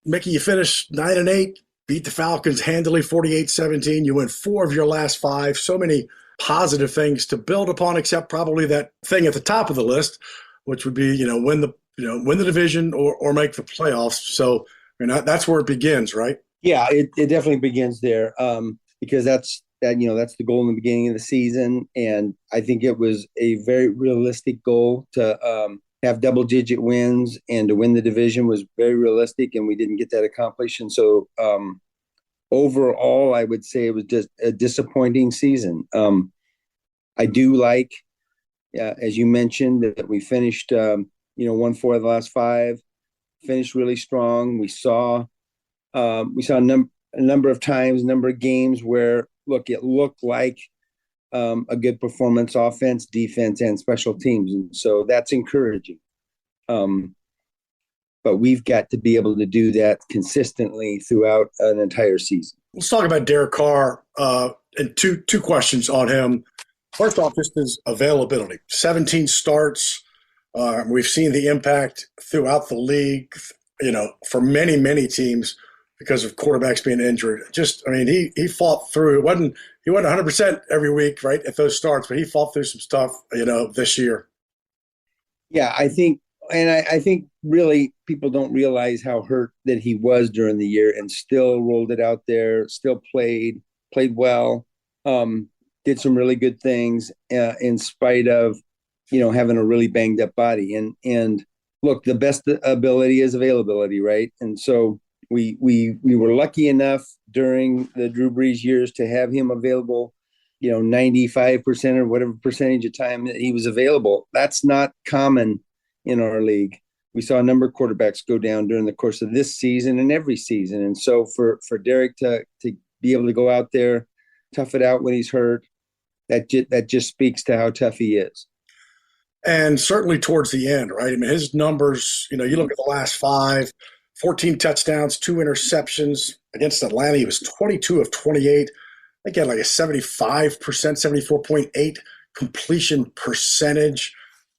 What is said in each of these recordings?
Mickey, you finished 9-8, beat the Falcons handily 48-17. You win 4 of your last 5. So many positive things to build upon, except probably that thing at the top of the list, which would be, win the division or make the playoffs. So, that's where it begins, right? Yeah, it definitely begins there, because that's the goal in the beginning of the season. And I think it was a very realistic goal to have double-digit wins, and to win the division was very realistic, and we didn't get that accomplished. And so overall, I would say it was just a disappointing season. I do like, as you mentioned, that we finished, 1-4 of the last 5, finished really strong. We saw a number of times, a number of games where, it looked like a good performance, offense, defense, and special teams. And so that's encouraging. But we've got to be able to do that consistently throughout an entire season. Let's talk about Derek Carr, and two questions on him. First off, just his availability. 17 starts. We've seen the impact throughout the league, for many, many teams because of quarterbacks being injured. He fought through. He wasn't 100% every week, right, at those starts, but he fought through some stuff, this year. Yeah, I think really people don't realize how hurt that he was during the year, and still rolled it out there, still played well, did some really good things in spite of, having a really banged up body. And look, the best ability is availability, right? And so we were lucky enough during the Drew Brees years to have him available, 95% or whatever percentage of time that he was available. That's not common in our league. We saw a number of quarterbacks go down during the course of this season and every season. And so for Derek to be able to go out there, tough it out when he's hurt, that just speaks to how tough he is. And certainly towards the end, right? His numbers, you look at the last 5, 14 touchdowns, 2 interceptions. Against Atlanta, he was 22 of 28. Again, like a 75%, 74.8 completion percentage.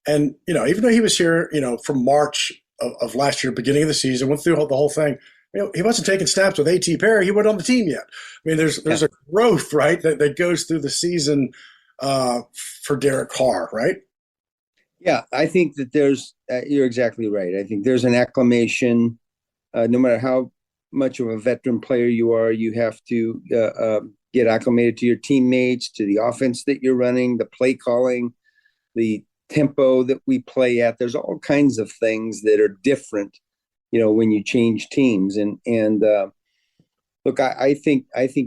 And, even though he was here, from March of last year, beginning of the season, went through the whole thing, he wasn't taking snaps with A.T. Perry. He wasn't on the team yet. There's a growth, right, that goes through the season for Derek Carr, right? Yeah, I think that you're exactly right. I think there's an acclimation. No matter how much of a veteran player you are, you have to get acclimated to your teammates, to the offense that you're running, the play calling, the tempo that we play at. There's all kinds of things that are different, when you change teams. And look, I think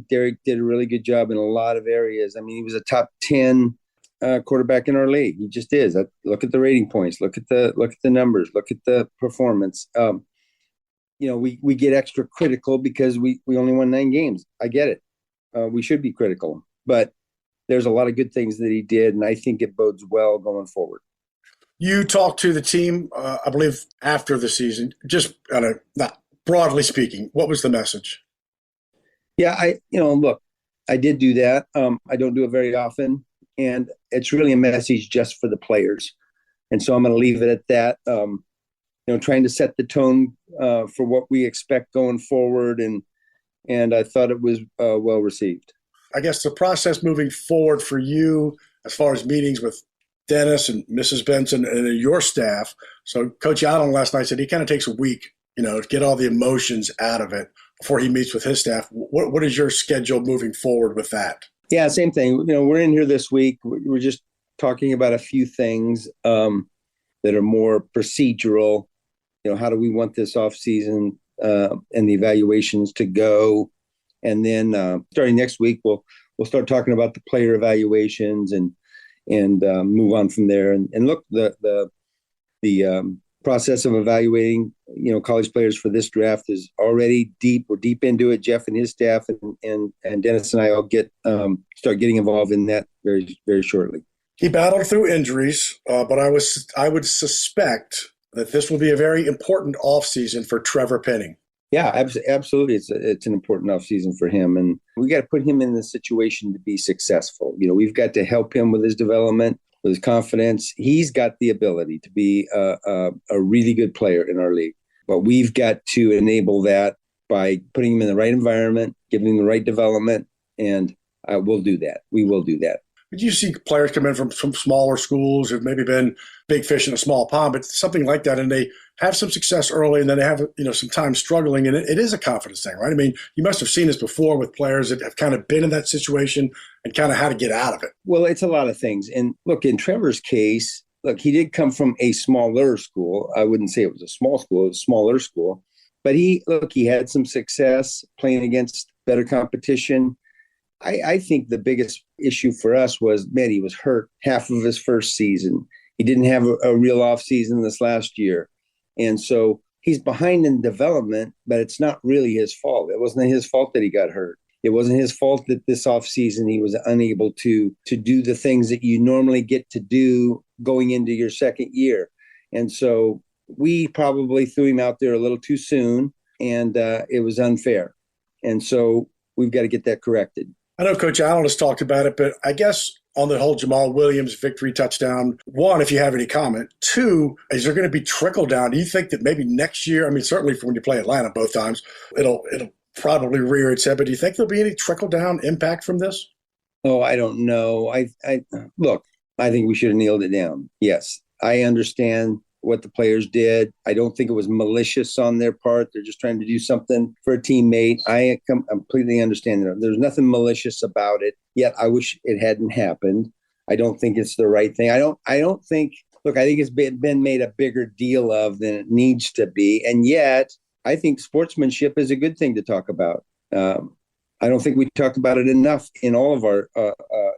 Derek did a really good job in a lot of areas. He was a top 10 quarterback in our league. He just is. Look at the rating points. Look at the numbers. Look at the performance. We get extra critical because we only won 9 games. I get it. We should be critical, but there's a lot of good things that he did, and I think it bodes well going forward. You talked to the team, I believe, after the season. Just not broadly speaking, what was the message? Yeah, look, I did do that. I don't do it very often, and it's really a message just for the players. And so I'm going to leave it at that. Trying to set the tone for what we expect going forward, and I thought it was well received. I guess the process moving forward for you, as far as meetings with Dennis and Mrs. Benson and your staff. So Coach Allen last night said he kind of takes a week, to get all the emotions out of it before he meets with his staff. What is your schedule moving forward with that? Yeah, same thing. We're in here this week. We're just talking about a few things that are more procedural. How do we want this offseason and the evaluations to go? And then starting next week, we'll start talking about the player evaluations and move on from there. And look, the process of evaluating college players for this draft is already deep. We're deep into it. Jeff and his staff and Dennis and I all start getting involved in that very, very shortly. He battled through injuries, but I would suspect that this will be a very important offseason for Trevor Penning. Yeah, absolutely. It's an important offseason for him. And we got to put him in the situation to be successful. We've got to help him with his development, with his confidence. He's got the ability to be a really good player in our league. But we've got to enable that by putting him in the right environment, giving him the right development, and we'll do that. We will do that. But you see players come in from smaller schools who've maybe been big fish in a small pond, but something like that, and they have some success early, and then they have some time struggling, and it is a confidence thing, right? I mean, you must have seen this before with players that have kind of been in that situation and kind of how to get out of it. Well, it's a lot of things. And look, in Trevor's case, he did come from a smaller school. I wouldn't say it was a small school, it was a smaller school. But he had some success playing against better competition. I think the biggest issue for us was, man, he was hurt half of his first season. He didn't have a real offseason this last year. And so he's behind in development, but it's not really his fault. It wasn't his fault that he got hurt. It wasn't his fault that this offseason he was unable to do the things that you normally get to do going into your second year. And so we probably threw him out there a little too soon, and it was unfair. And so we've got to get that corrected. I know Coach Allen has talked about it, but I guess on the whole Jamaal Williams victory touchdown, one, if you have any comment. Two, is there going to be trickle down? Do you think that maybe next year, I mean, certainly for when you play Atlanta both times, it'll probably rear its head, but do you think there'll be any trickle down impact from this? Oh, I don't know. I think we should have nailed it down. Yes, I understand what the players did. I don't think it was malicious on their part. They're just trying to do something for a teammate. I completely understand that. There's nothing malicious about it, yet I wish it hadn't happened. I don't think it's the right thing. I think it's been made a bigger deal of than it needs to be. And yet I think sportsmanship is a good thing to talk about. I don't think we talk about it enough in all of our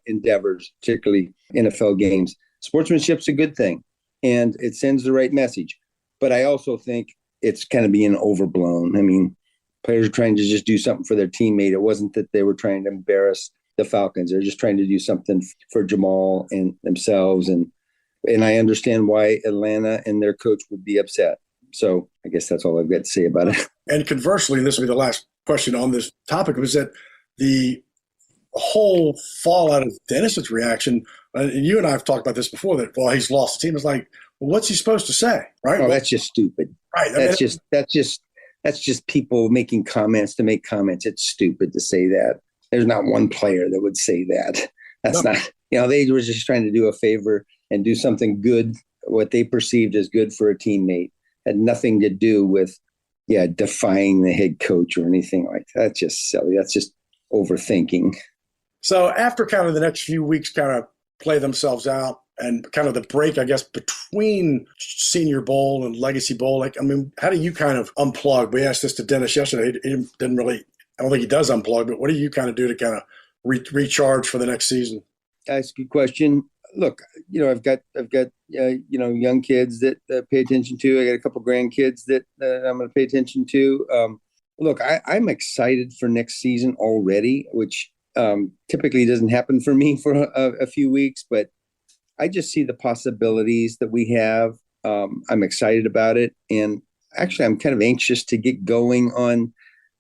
endeavors, particularly NFL games. Sportsmanship's a good thing, and it sends the right message. But I also think it's kind of being overblown. I mean, players are trying to just do something for their teammate. It wasn't that they were trying to embarrass the Falcons. They're just trying to do something for Jamaal and themselves. And I understand why Atlanta and their coach would be upset. So I guess that's all I've got to say about it. And conversely, and this will be the last question on this topic, was that the whole fallout of Dennis's reaction, and you and I have talked about this before, that, well, he's lost the team. It's like, well, what's he supposed to say, right? Oh, that's just stupid. Right. That's just people making comments to make comments. It's stupid to say that. There's not one player that would say that. That's not, they were just trying to do a favor and do something good, what they perceived as good for a teammate. Had nothing to do with, defying the head coach or anything like that. That's just silly. That's just overthinking. So after kind of the next few weeks kind of play themselves out and kind of the break, I guess, between Senior Bowl and Legacy Bowl, how do you kind of unplug? We asked this to Dennis yesterday. He didn't really, I don't think he does unplug, but what do you kind of do to kind of recharge for the next season? That's a good question. Look, I've got young kids that pay attention to. I got a couple grandkids that I'm going to pay attention to. Look, I'm excited for next season already, which typically doesn't happen for me for a few weeks, but I just see the possibilities that we have. I'm excited about it, and actually, I'm kind of anxious to get going on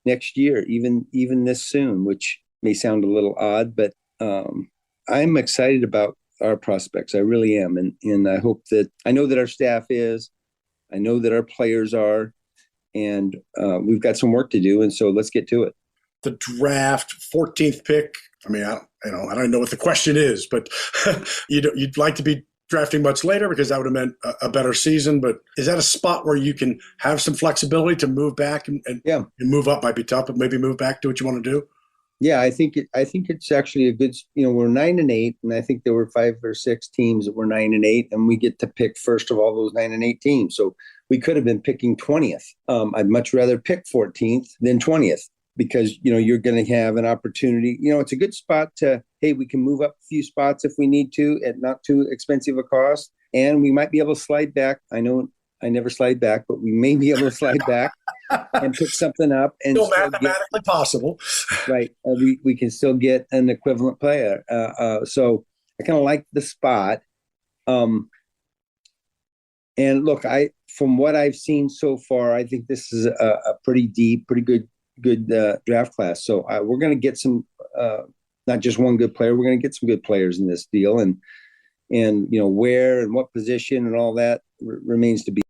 next year, even this soon, which may sound a little odd, but I'm excited about our prospects. I really am. And I know that our staff is, I know that our players are, and we've got some work to do. And so let's get to it. The draft 14th pick. I don't know what the question is, but you'd like to be drafting much later because that would have meant a better season. But is that a spot where you can have some flexibility to move back and move up? Might be tough, but maybe move back, do what you want to do. Yeah, I think it's actually a good. We're 9-8, and I think there were 5 or 6 teams that were 9-8, and we get to pick first of all those 9-8 teams. So we could have been picking 20th. I'd much rather pick 14th than 20th because you're going to have an opportunity. It's a good spot to we can move up a few spots if we need to at not too expensive a cost, and we might be able to slide back. I know I never slide back, but we may be able to slide back and pick something up. And still mathematically possible. Right. We can still get an equivalent player. So I kind of like the spot. And look, from what I've seen so far, I think this is a pretty deep, pretty good draft class. So we're going to get some, not just one good player. We're going to get some good players in this deal, and where and what position and all that remains to be